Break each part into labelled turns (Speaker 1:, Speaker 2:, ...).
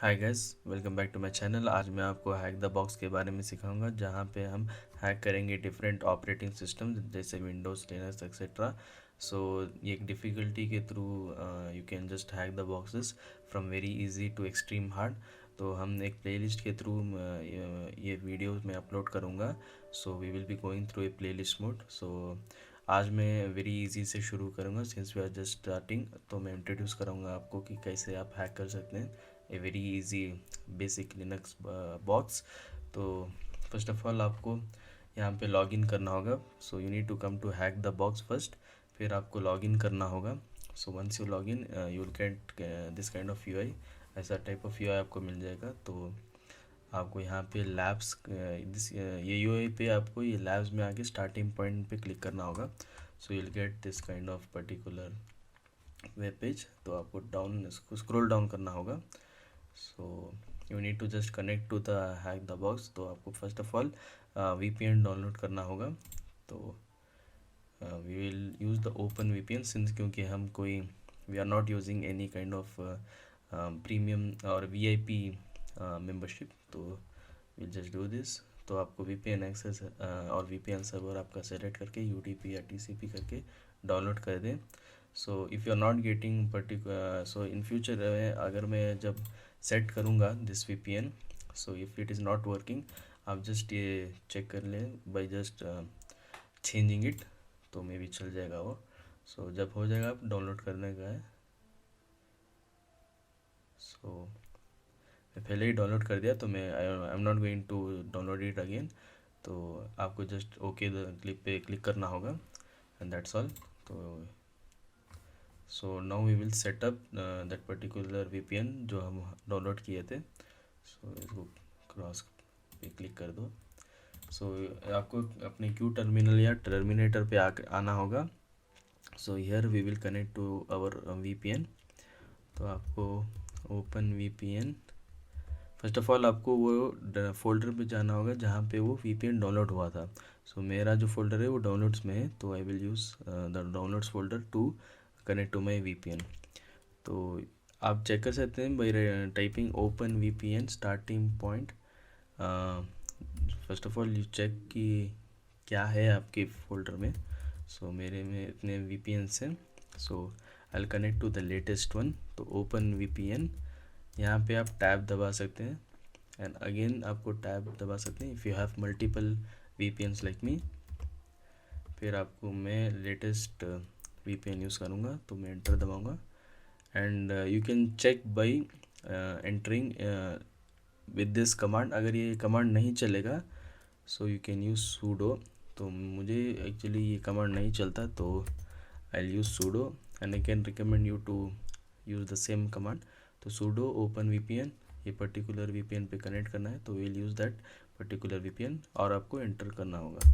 Speaker 1: Hi guys, welcome back to my channel. आज मैं आपको हैक द बॉक्स के बारे में सिखाऊंगा, जहां पे हम हैक करेंगे डिफरेंट ऑपरेटिंग सिस्टम जैसे विंडोज़, लिनक्स एक्सेट्रा। सो ये एक डिफ़िकल्टी के through you can just hack the boxes from very easy to extreme hard. तो हम एक प्लेलिस्ट के थ्रू ये वीडियो मैं अपलोड करूँगा। So we will be going through a playlist mode. So आज मैं वेरी इजी से शुरू करूँगा since we are just starting. तो मैं इंट्रोड्यूस करूँगा आपको कि कैसे आप हैक कर सकते हैं a very easy basic Linux box. तो फर्स्ट ऑफ ऑल आपको यहाँ पे लॉगिन करना होगा। So you need to come to hack The box first, फिर आपको लॉगिन करना होगा। So once you login you will get this kind of UI. ऐसा टाइप ऑफ यूआई आपको मिल जाएगा। तो आपको यहाँ पे लैब्स दिस ये यूआई पे आपको ये लैब्स में आके स्टार्टिंग पॉइंट पे क्लिक करना होगा। सो you will get this kind of particular web page. तो आपको डाउन स्क्रॉल डाउन करना होगा। So you need to just connect to the hack The Box. तो आपको first of all VPN download करना होगा। तो we will use the open VPN since क्योंकि हम कोई we are not using any kind of premium और VIP membership. तो विल जस्ट डू दिस। तो आपको वीपीएन एक्सेस और वीपीएन सर्वर आपका सेलेक्ट करके यूडीपी या टीसीपी करके डाउनलोड कर दें। So if you are not getting particular, so in future अगर मैं जब सेट करूँगा this VPN, so if it is not working, आप जस्ट ये चेक कर लें बाई जस्ट चेंजिंग इट। तो मे भी चल जाएगा वो। सो जब हो जाएगा आप डाउनलोड करने का है। सो मैं पहले ही डाउनलोड कर दिया, तो मैं I am not going to download it again. तो आपको जस्ट ओके द क्लिक पे क्लिक करना होगा एंड दैट्स ऑल। तो so now we will set up that particular VPN जो हम डाउनलोड किए थे। सो इसको क्रॉस पे क्लिक कर दो। सो आपको अपने क्यू टर्मिनल या टर्मिनेटर पे आना होगा। So here we will connect to our VPN. तो आपको open VPN, first of all आपको वो फोल्डर पे जाना होगा जहाँ पे वो वीपीएन डाउनलोड हुआ था। सो मेरा जो फोल्डर है वो डाउनलोड्स में है, तो I will use the downloads folder to connect to my VPN. तो आप चेक कर सकते हैं by typing open VPN starting point. First of all you check कि क्या है आपके फोल्डर में। सो मेरे में इतने वीपीएन्स हैं। So I will connect to the latest one. तो ओपन वीपीएन, यहाँ पे आप टैब दबा सकते हैं एंड अगेन आपको टैब दबा सकते हैं if you have multiple VPNs like me. फिर आपको मैं लेटेस्ट वीपीएन यूज़ करूँगा, तो मैं एंटर दबाऊँगा and you can check by entering with this command. अगर ये कमांड नहीं चलेगा so you can use sudo. तो मुझे एक्चुअली ये कमांड नहीं चलता, तो I will use sudo and I can recommend you to use the same command. तो सूडो ओपन वीपीएन, ये पर्टिकुलर वीपीएन पे कनेक्ट करना है, तो will use that particular VPN और आपको एंटर करना होगा।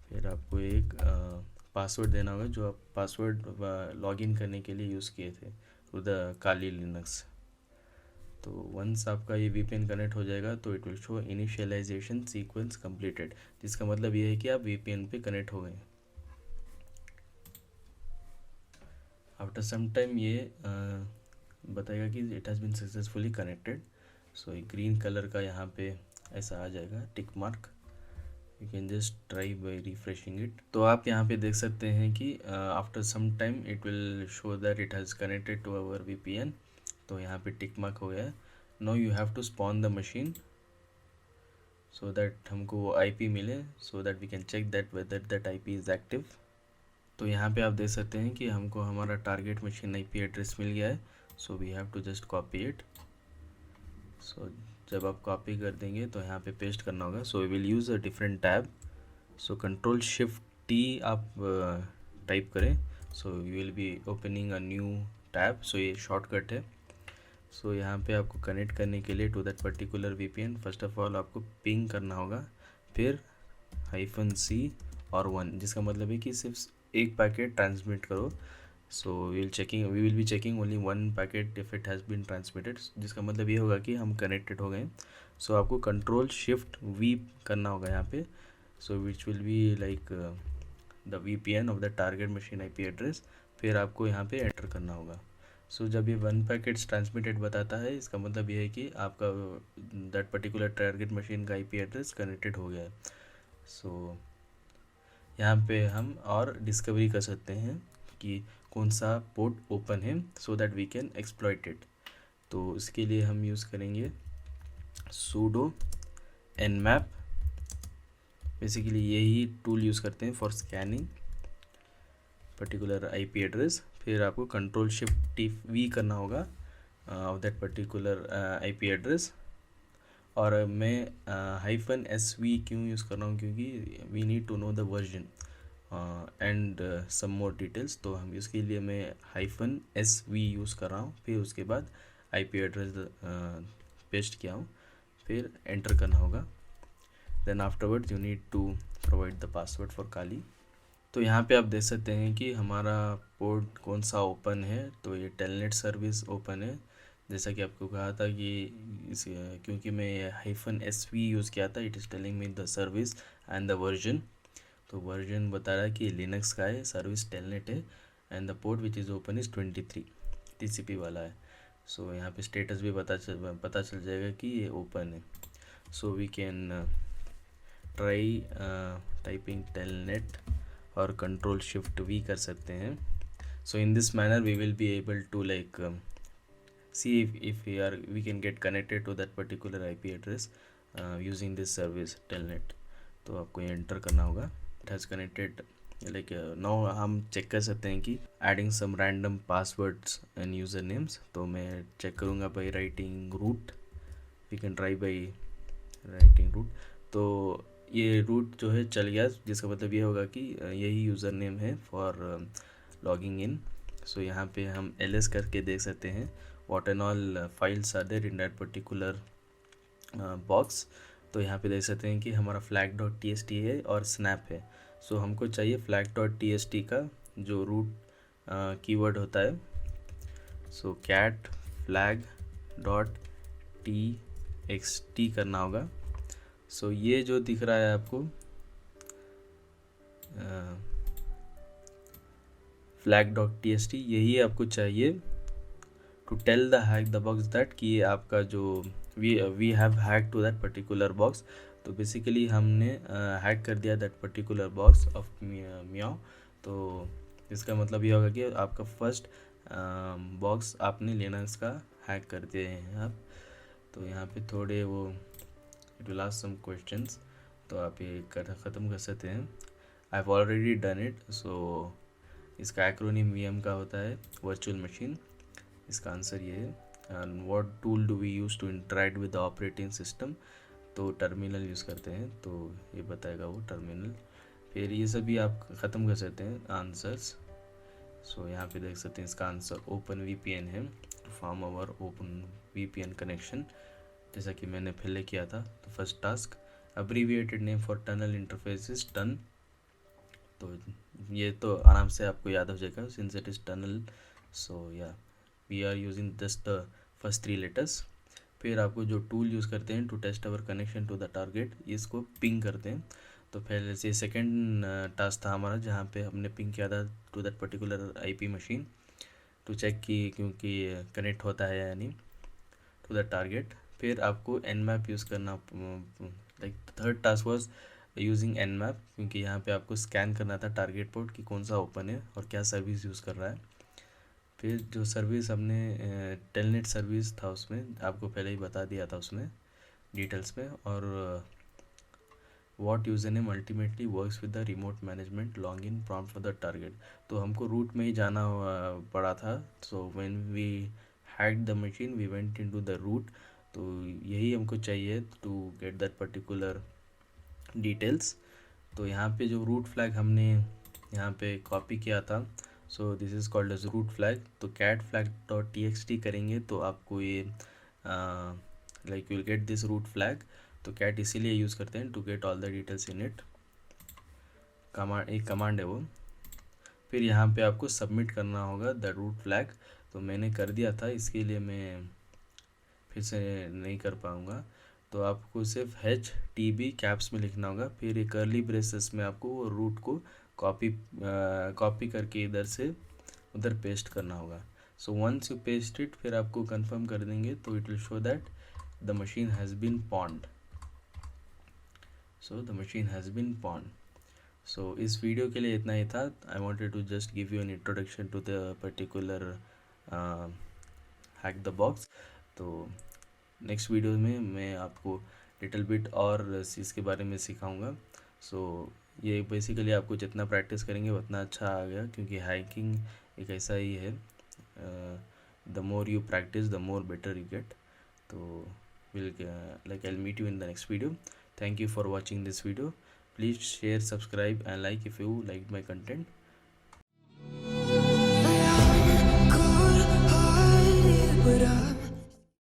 Speaker 1: फिर आपको एक पासवर्ड देना होगा जो आप पासवर्ड लॉगिन करने के लिए यूज़ किए थे टू द काली लिनक्स। तो वंस आपका ये वीपीएन कनेक्ट हो जाएगा तो it will show initialisation sequence completed, जिसका मतलब ये है कि आप वीपीएन पे कनेक्ट हो गए। आफ्टर सम टाइम ये बताएगा कि it has been successfully connected. So एक ग्रीन कलर का यहाँ पे ऐसा आ जाएगा tick mark. You can just try by refreshing it. तो आप यहाँ पे देख सकते हैं कि after some time it will show that it has connected to our VPN. तो यहाँ पे टिक मार्क हो गया है। No you have to spawn the machine so that हमको वो आईपी मिले, so that we can check that whether that IP is active. तो यहाँ पे आप देख सकते हैं कि हमको हमारा टारगेट मशीन आईपी एड्रेस मिल गया है। So we have to just copy it. So जब आप कॉपी कर देंगे तो यहाँ पे पेस्ट करना होगा। So we will use a different tab. So control shift T आप टाइप करें। So you will be opening a new tab. So ये शॉर्टकट है। सो यहाँ पे आपको कनेक्ट करने के लिए to that particular VPN first of all आपको पिंग करना होगा, फिर -C और 1, जिसका मतलब है कि सिर्फ एक पैकेट ट्रांसमिट करो। सो we will be checking only 1 packet if it has been transmitted, जिसका मतलब ये होगा कि हम कनेक्टेड हो गए। सो आपको कंट्रोल शिफ्ट वी करना होगा यहाँ पे। So which will be like the VPN of the target machine IP address. फिर आपको यहाँ पे एंटर करना होगा। सो जब ये 1 पैकेट्स ट्रांसमिटेड बताता है, इसका मतलब ये है कि आपका दैट पर्टिकुलर टारगेट मशीन का आईपी एड्रेस कनेक्टेड हो गया है। सो यहाँ पे हम और डिस्कवरी कर सकते हैं कि कौन सा पोर्ट ओपन है, so that we can exploit it. तो इसके लिए हम यूज़ करेंगे sudo nmap। बेसिकली यही टूल यूज़ करते हैं for scanning particular IP address. फिर आपको कंट्रोल शिफ्ट टी वी करना होगा of that particular IP address. और मैं -SV क्यों यूज़ कर रहा हूँ, क्योंकि we need to know the version and some more details. तो हम इसके लिए मैं -SV यूज़ कर रहा हूँ। फिर उसके बाद आईपी एड्रेस पेस्ट किया हूँ, फिर एंटर करना होगा। Then afterwards you need to provide the password for Kali. तो यहाँ पे आप देख सकते हैं कि हमारा पोर्ट कौन सा ओपन है। तो ये टेलनेट सर्विस ओपन है, जैसा कि आपको कहा था कि इस क्योंकि मैं -SV यूज़ किया था, it is telling me the service and the version. तो वर्जन बता रहा है कि लिनक्स का है, सर्विस टेलनेट है, and the port which is open is 23 TCP वाला है। सो यहाँ पे स्टेटस भी पता चल जाएगा कि ये ओपन है। So we can try typing telnet और कंट्रोल शिफ्ट वी कर सकते हैं। So in this manner we will be able to like see if we can get connected to that particular IP address using this service telnet। तो आपको ये enter करना होगा। It has connected like now हम check कर सकते हैं कि adding some random passwords end user names. तो मैं चेक करूँगा by writing root. We can try by writing root. तो ये रूट जो है चल गया, जिसका मतलब ये होगा कि यही यूज़र नेम है फॉर लॉगिंग इन। सो यहाँ पे हम ls करके देख सकते हैं what and all files are there in that particular box। तो यहाँ पे देख सकते हैं कि हमारा flag.txt है और snap है। सो हमको चाहिए flag.txt का जो रूट कीवर्ड होता है। सो cat flag.txt करना होगा। सो ये जो दिख रहा है आपको flag.txt, यही आपको चाहिए to tell the hack The box that कि आपका जो we have hack to that particular box. तो बेसिकली हमने हैक कर दिया दैट पर्टिकुलर बॉक्स ऑफ म्याओ। तो इसका मतलब ये होगा कि आपका फर्स्ट बॉक्स आपने लिनक्स का हैक कर दिए हैं आप। तो यहाँ पे थोड़े वो it will ask some questions, तो आप ये ख़त्म कर सकते हैं। I have already done it. सो इसका एक्रोनिम VM का होता है वर्चुअल मशीन। इसका आंसर ये है। And what tool do we use to interact with the operating system. तो टर्मिनल यूज़ करते हैं, तो ये बताएगा वो टर्मिनल। फिर ये सभी आप ख़त्म कर सकते हैं आंसर्स। सो यहाँ पे देख सकते हैं इसका आंसर ओपन VPN है, to form our open VPN connection, जैसा कि मैंने पहले किया था। तो first task abbreviated name for tunnel interface ton. तो ये तो आराम से आपको याद हो जाएगा सिंस इट इज़ टनल। सो या we are using just the first 3 letters. फिर आपको जो टूल यूज़ करते हैं to test our connection to the target, इसको पिंग करते हैं। तो पहले से सेकंड टास्क था हमारा, जहाँ पे हमने पिंग किया था to that particular IP machine to check कि क्योंकि कनेक्ट होता है या नहीं टू द टारगेट। फिर आपको nmap यूज़ करना, like third task was using nmap, क्योंकि यहाँ पे आपको स्कैन करना था टारगेट पोर्ट कि कौन सा ओपन है और क्या सर्विस यूज़ कर रहा है। फिर जो सर्विस हमने टेलनेट सर्विस था उसमें आपको पहले ही बता दिया था उसमें डिटेल्स में। और what user name ultimately works with the remote management log in prompt for the target. तो हमको रूट में ही जाना पड़ा था। So when we hacked the machine we went into the root. तो यही हमको चाहिए to get that particular details. तो यहाँ पे जो रूट फ्लैग हमने यहाँ पे कॉपी किया था, so this is called as root flag. तो cat flag.txt करेंगे तो आपको ये like you will get this root flag. तो cat इसीलिए यूज़ करते हैं to get all the details in it. एक कमांड है वो। फिर यहाँ पे आपको सबमिट करना होगा द रूट फ्लैग। तो मैंने कर दिया था, इसके लिए मैं फिर से नहीं कर पाऊँगा। तो आपको सिर्फ HTB कैप्स में लिखना होगा, फिर एक कर्ली ब्रेसेस में आपको वो रूट को कॉपी करके इधर से उधर पेस्ट करना होगा। So once you paste it, फिर आपको कंफर्म कर देंगे तो it will show that the machine has been pwned. So the machine has been pwned. So इस वीडियो के लिए इतना ही था. I wanted to just give you an introduction to the particular Hack The Box. तो next video में मैं आपको लिटिल बिट और चीज़ के बारे में सिखाऊंगा. सो ये बेसिकली आपको जितना प्रैक्टिस करेंगे उतना अच्छा आ गया, क्योंकि हैकिंग एक ऐसा ही है, the more you practice the more better you get. तो will like I'll meet you in the next video. Thank you for watching this video. Please share, subscribe and like if you liked my content.
Speaker 2: Cold-hearted, but